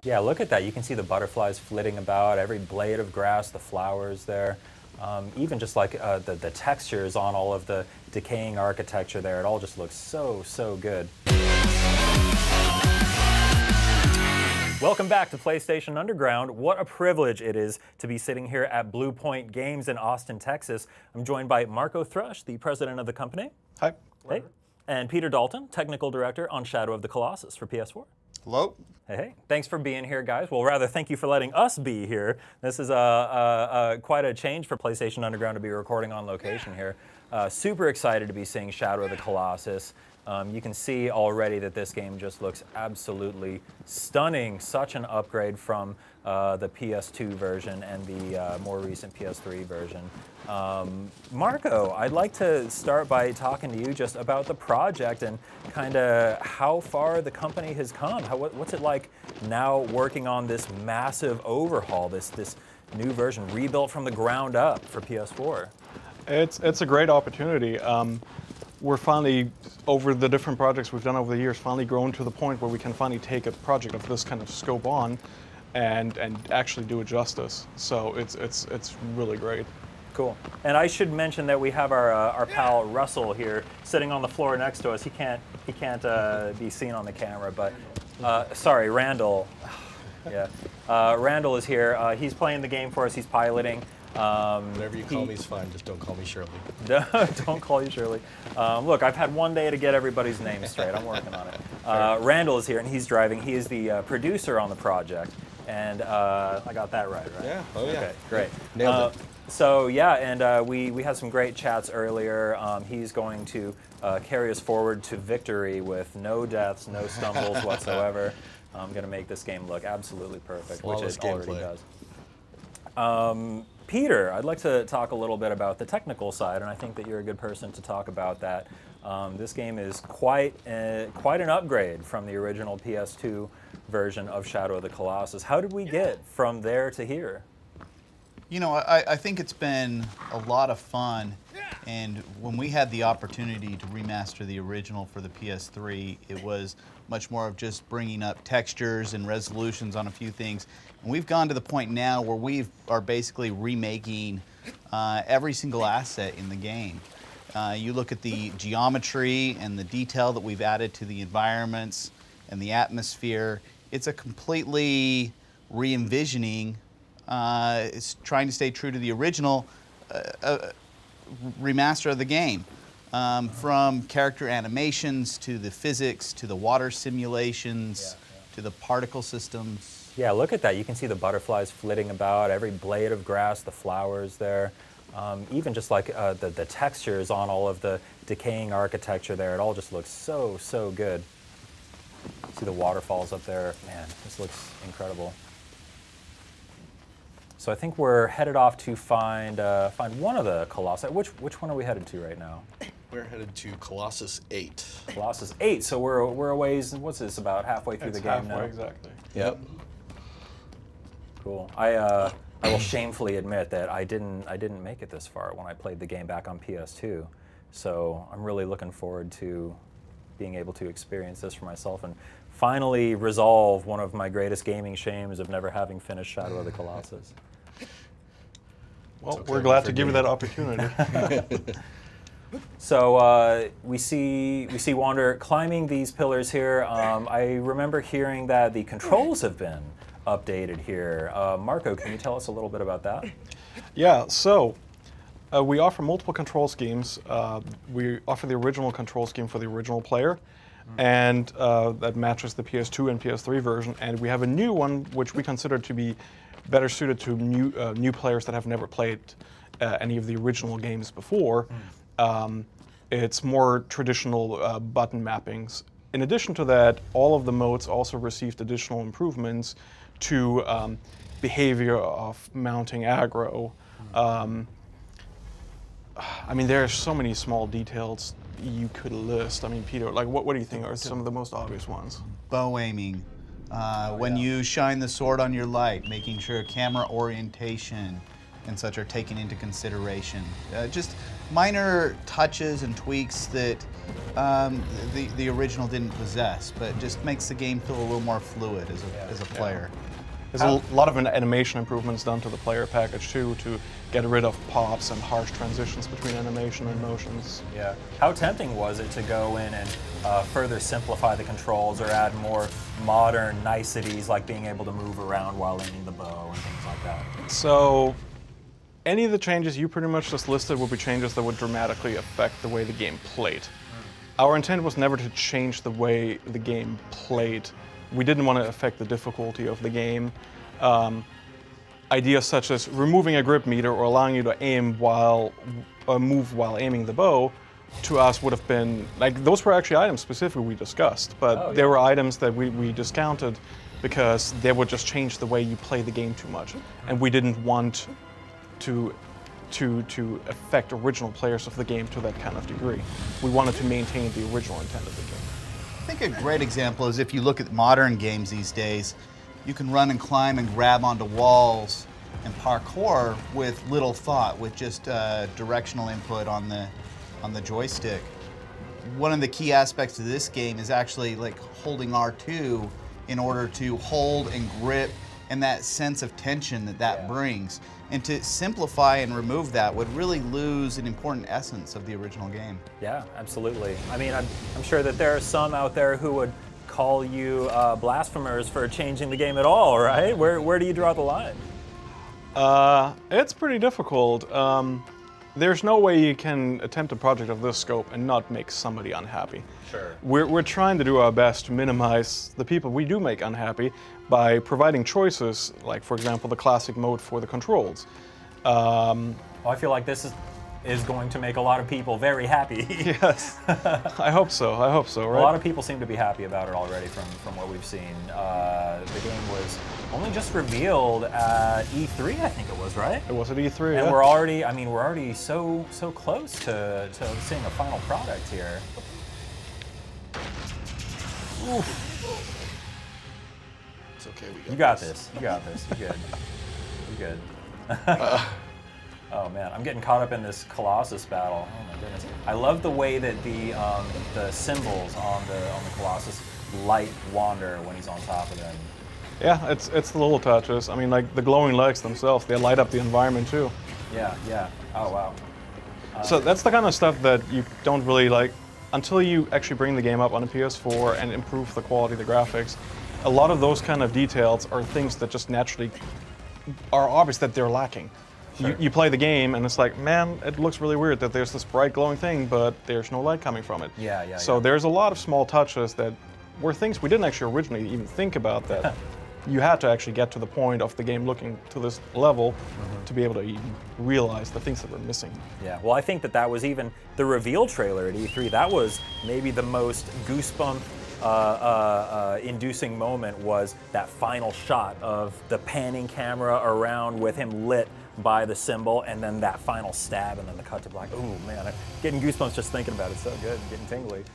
Yeah, look at that. You can see the butterflies flitting about, every blade of grass, the flowers there. Even just like the textures on all of the decaying architecture there, it all just looks so, so good. Welcome back to PlayStation Underground. What a privilege it is to be sitting here at Blue Point Games in Austin, Texas. I'm joined by Marco Thrush, the president of the company. Hi. Hey. And Peter Dalton, technical director on Shadow of the Colossus for PS4. Hello. Hey, thanks for being here, guys. Well, rather, thank you for letting us be here. This is quite a change for PlayStation Underground to be recording on location here. Super excited to be seeing Shadow of the Colossus. You can see already that this game just looks absolutely stunning. Such an upgrade from the PS2 version and the more recent PS3 version. Marco, I'd like to start by talking to you just about the project and kind of how far the company has come. What's it like now working on this massive overhaul, this new version rebuilt from the ground up for PS4? It's a great opportunity. We're finally, over the different projects we've done over the years, finally grown to the point where we can finally take a project of this kind of scope on and actually do it justice. So it's really great. Cool. And I should mention that we have our pal Russell here sitting on the floor next to us. He can't be seen on the camera, but sorry, Randall. Yeah, Randall is here. He's playing the game for us. He's piloting. Whatever you call me is fine, just don't call me Shirley. Don't call you Shirley. Look, I've had one day to get everybody's name straight. I'm working on it. Randall is here, and he's driving. He is the producer on the project, and I got that right? Yeah, oh yeah. Okay, great. Nailed it. So yeah, and we had some great chats earlier. He's going to carry us forward to victory with no deaths, no stumbles whatsoever. I'm going to make this game look absolutely perfect, Flawless which it already gameplay. does. Peter, I'd like to talk a little bit about the technical side, and I think that you're a good person to talk about that. This game is quite an upgrade from the original PS2 version of Shadow of the Colossus. How did we get from there to here? You know, I think it's been a lot of fun, and when we had the opportunity to remaster the original for the PS3, it was much more of just bringing up textures and resolutions on a few things. And we've gone to the point now where we are basically remaking every single asset in the game. You look at the geometry and the detail that we've added to the environments and the atmosphere. It's a completely re-envisioning. It's trying to stay true to the original remaster of the game. From character animations to the physics to the water simulations to the particle systems. Yeah, look at that. You can see the butterflies flitting about, every blade of grass, the flowers there. Even just like the textures on all of the decaying architecture there, it all just looks so, so good. See the waterfalls up there. Man, this looks incredible. So I think we're headed off to find one of the Colossi. Which one are we headed to right now? We're headed to Colossus 8. Colossus 8. So we're a ways. What's this? About halfway through the game now. Exactly. Yep. Cool. I will shamefully admit that I didn't make it this far when I played the game back on PS2. So I'm really looking forward to being able to experience this for myself and finally resolve one of my greatest gaming shames of never having finished Shadow of the Colossus. Well, okay, we're glad to give you that opportunity. So we see Wander climbing these pillars here. I remember hearing that the controls have been updated here. Marco, can you tell us a little bit about that? Yeah, so we offer multiple control schemes. We offer the original control scheme for the original player, and that matches the PS2 and PS3 version. And we have a new one which we consider to be better suited to new players that have never played any of the original games before. It's more traditional button mappings. In addition to that, all of the modes also received additional improvements to behavior of mounting aggro. I mean, there are so many small details you could list. I mean, Peter, like, what do you think are some of the most obvious ones? Bow aiming. When you shine the sword on your light, making sure camera orientation, and such are taken into consideration. Just minor touches and tweaks that the original didn't possess, but just makes the game feel a little more fluid as a player. There's a lot of animation improvements done to the player package too, to get rid of pops and harsh transitions between animation and motions. Yeah. How tempting was it to go in and further simplify the controls or add more modern niceties like being able to move around while aiming the bow and things like that? So, any of the changes you pretty much just listed would be changes that would dramatically affect the way the game played. Our intent was never to change the way the game played. We didn't want to affect the difficulty of the game. Ideas such as removing a grip meter or allowing you to aim while move while aiming the bow, to us would have been like those were actually items specifically we discussed, but there were items that we discounted because they would just change the way you play the game too much, and we didn't want to affect original players of the game to that kind of degree. We wanted to maintain the original intent of the game. I think a great example is if you look at modern games these days, you can run and climb and grab onto walls and parkour with little thought, with just directional input on the joystick. One of the key aspects of this game is actually like holding R2 in order to hold and grip, and that sense of tension that brings. And to simplify and remove that would really lose an important essence of the original game. Yeah, absolutely. I mean, I'm sure that there are some out there who would call you blasphemers for changing the game at all, right? Where do you draw the line? It's pretty difficult. There's no way you can attempt a project of this scope and not make somebody unhappy. Sure. We're trying to do our best to minimize the people we do make unhappy by providing choices, like, for example, the classic mode for the controls. Well, I feel like this is going to make a lot of people very happy. Yes, I hope so, right? A lot of people seem to be happy about it already from what we've seen. The game was only just revealed at E3, I think it was, right? It was at E3, And we're already so close to seeing a final product here. Oof. It's okay, You got this. You got this. You're good. You're good. Oh man, I'm getting caught up in this Colossus battle. Oh my goodness. I love the way that the symbols on the Colossus light wander when he's on top of them. Yeah, it's the little touches. I mean, like the glowing legs themselves, they light up the environment too. Yeah, yeah. Oh wow. So that's the kind of stuff that you don't really like until you actually bring the game up on a PS4 and improve the quality of the graphics. A lot of those kind of details are things that just naturally are obvious that they're lacking. Sure. You play the game and it's like, man, it looks really weird that there's this bright glowing thing, but there's no light coming from it. Yeah, yeah. So there's a lot of small touches that were things we didn't actually originally even think about that you had to actually get to the point of the game looking to this level to be able to even realize the things that were missing. Yeah, well, I think that was even the reveal trailer at E3. That was maybe the most goosebump inducing moment, was that final shot of the panning camera around with him lit by the symbol, and then that final stab, and then the cut to black. Oh man, I'm getting goosebumps just thinking about it. So good, I'm getting tingly.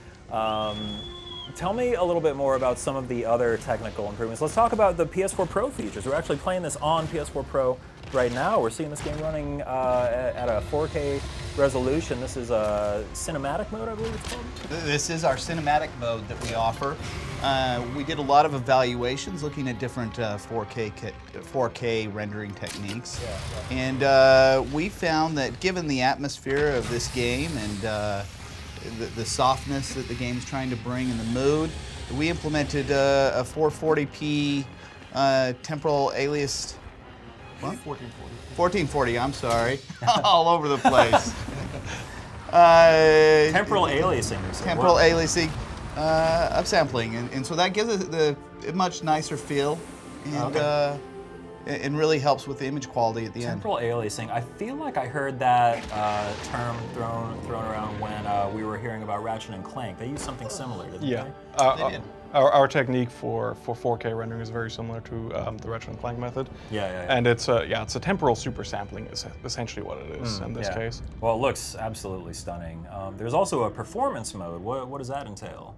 Tell me a little bit more about some of the other technical improvements. Let's talk about the PS4 Pro features. We're actually playing this on PS4 Pro right now. We're seeing this game running at a 4K resolution. This is a cinematic mode, I believe it's called. This is our cinematic mode that we offer. We did a lot of evaluations looking at different 4K rendering techniques. Yeah. And we found that given the atmosphere of this game and the softness that the game's trying to bring in the mood, we implemented a 440p temporal alias. What? 1440, I'm sorry. All over the place. Temporal aliasing. Temporal aliasing, upsampling. And so that gives it a much nicer feel, and and really helps with the image quality at the end. Temporal aliasing. I feel like I heard that term thrown around when we were hearing about Ratchet and Clank. They used something similar, didn't Yeah. they? They did. Our technique for 4K rendering is very similar to the Ratchet and Clank method. Yeah. And it's a temporal super sampling is essentially what it is in this case. Well, it looks absolutely stunning. There's also a performance mode. What does that entail?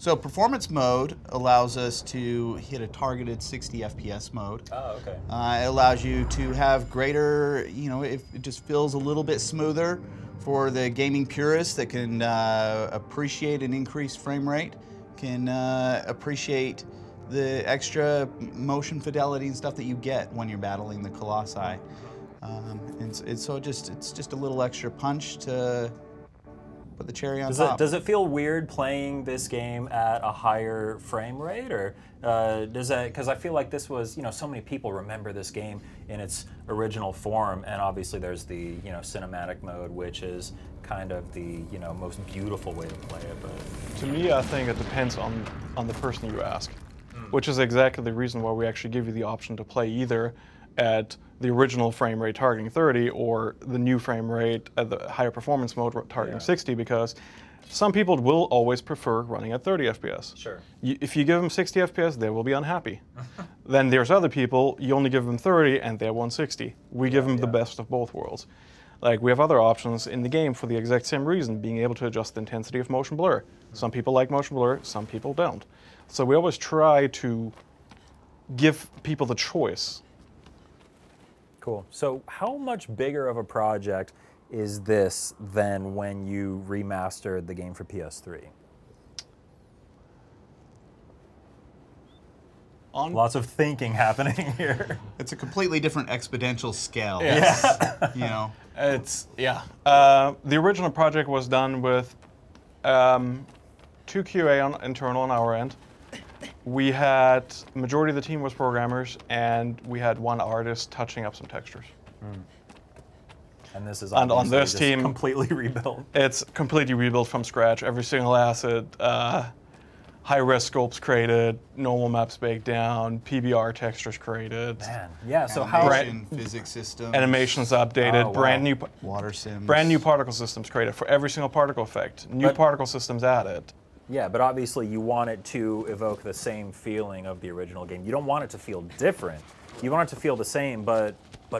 So performance mode allows us to hit a targeted 60 FPS mode. Oh, okay. It allows you to have greater, it just feels a little bit smoother for the gaming purists that can appreciate an increased frame rate, can appreciate the extra motion fidelity and stuff that you get when you're battling the Colossi. It's just a little extra punch to put the cherry on top. Does it feel weird playing this game at a higher frame rate, or does that? Because I feel like this was, so many people remember this game in its original form, and obviously there's the, cinematic mode, which is kind of the, most beautiful way to play it. But To me, I think it depends on the person you ask, which is exactly the reason why we actually give you the option to play either at the original frame rate targeting 30 or the new frame rate at the higher performance mode targeting 60, because some people will always prefer running at 30 FPS. Sure. If you give them 60 FPS, they will be unhappy. Then there's other people, you only give them 30 and they're 160. We give them the best of both worlds. Like, we have other options in the game for the exact same reason, being able to adjust the intensity of motion blur. Some people like motion blur, some people don't. So we always try to give people the choice. Cool. So how much bigger of a project is this than when you remastered the game for PS3? Lots of thinking happening here. It's a completely different exponential scale. Yeah. It's, the original project was done with 2 QA internal on our end. We had, majority of the team was programmers, and we had 1 artist touching up some textures. And this is on this just team completely rebuilt. It's completely rebuilt from scratch. Every single asset, high-res scopes created, normal maps baked down, PBR textures created. Man, yeah. So Animation, physics systems, Animations updated, Oh, wow. water sims, brand new particle systems created for every single particle effect. New particle systems added. Yeah, but obviously you want it to evoke the same feeling of the original game. You don't want it to feel different. You want it to feel the same, but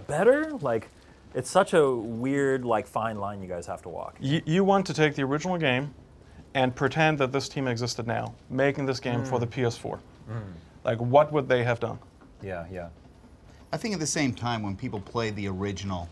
better. Like, it's such a weird, fine line you guys have to walk. You want to take the original game and pretend that this team existed now, making this game for the PS4. Like, what would they have done? Yeah, yeah. I think at the same time when people play the original,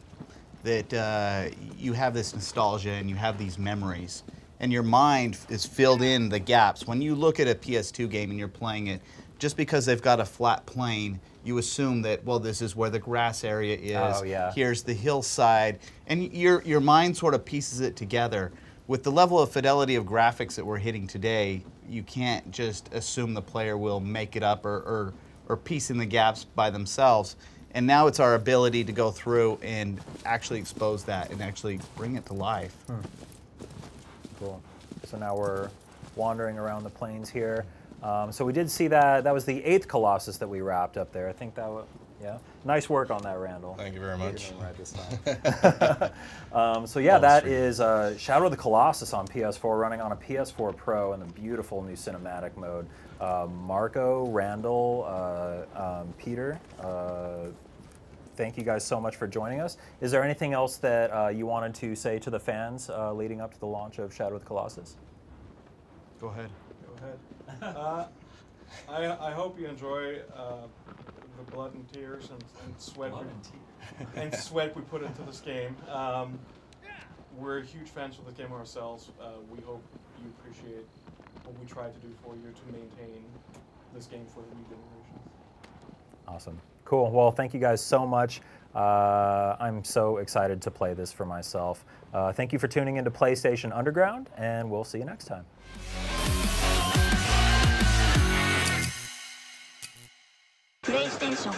that you have this nostalgia and you have these memories, and your mind is filled in the gaps. When you look at a PS2 game and you're playing it, just because they've got a flat plane, you assume that, well, this is where the grass area is. Oh, yeah. Here's the hillside, and your mind sort of pieces it together. With the level of fidelity of graphics that we're hitting today, you can't just assume the player will make it up or piece in the gaps by themselves. And now it's our ability to go through and actually expose that and actually bring it to life. Cool. So now we're wandering around the plains here. So we did see that was the 8th Colossus that we wrapped up there. I think that was, yeah. Nice work on that, Randall. Thank you very much. You're doing right this time. So yeah, that is Shadow of the Colossus on PS4, running on a PS4 Pro in the beautiful new cinematic mode. Marco, Randall, Peter, thank you guys so much for joining us. Is there anything else that you wanted to say to the fans leading up to the launch of Shadow of the Colossus? Go ahead. Go ahead. I hope you enjoy the blood and tears and sweat sweat we put into this game. We're huge fans of the game ourselves. We hope you appreciate what we try to do for you to maintain this game for the new generations. Awesome. Cool. Well, thank you guys so much. I'm so excited to play this for myself. Thank you for tuning into PlayStation Underground, and we'll see you next time. PlayStation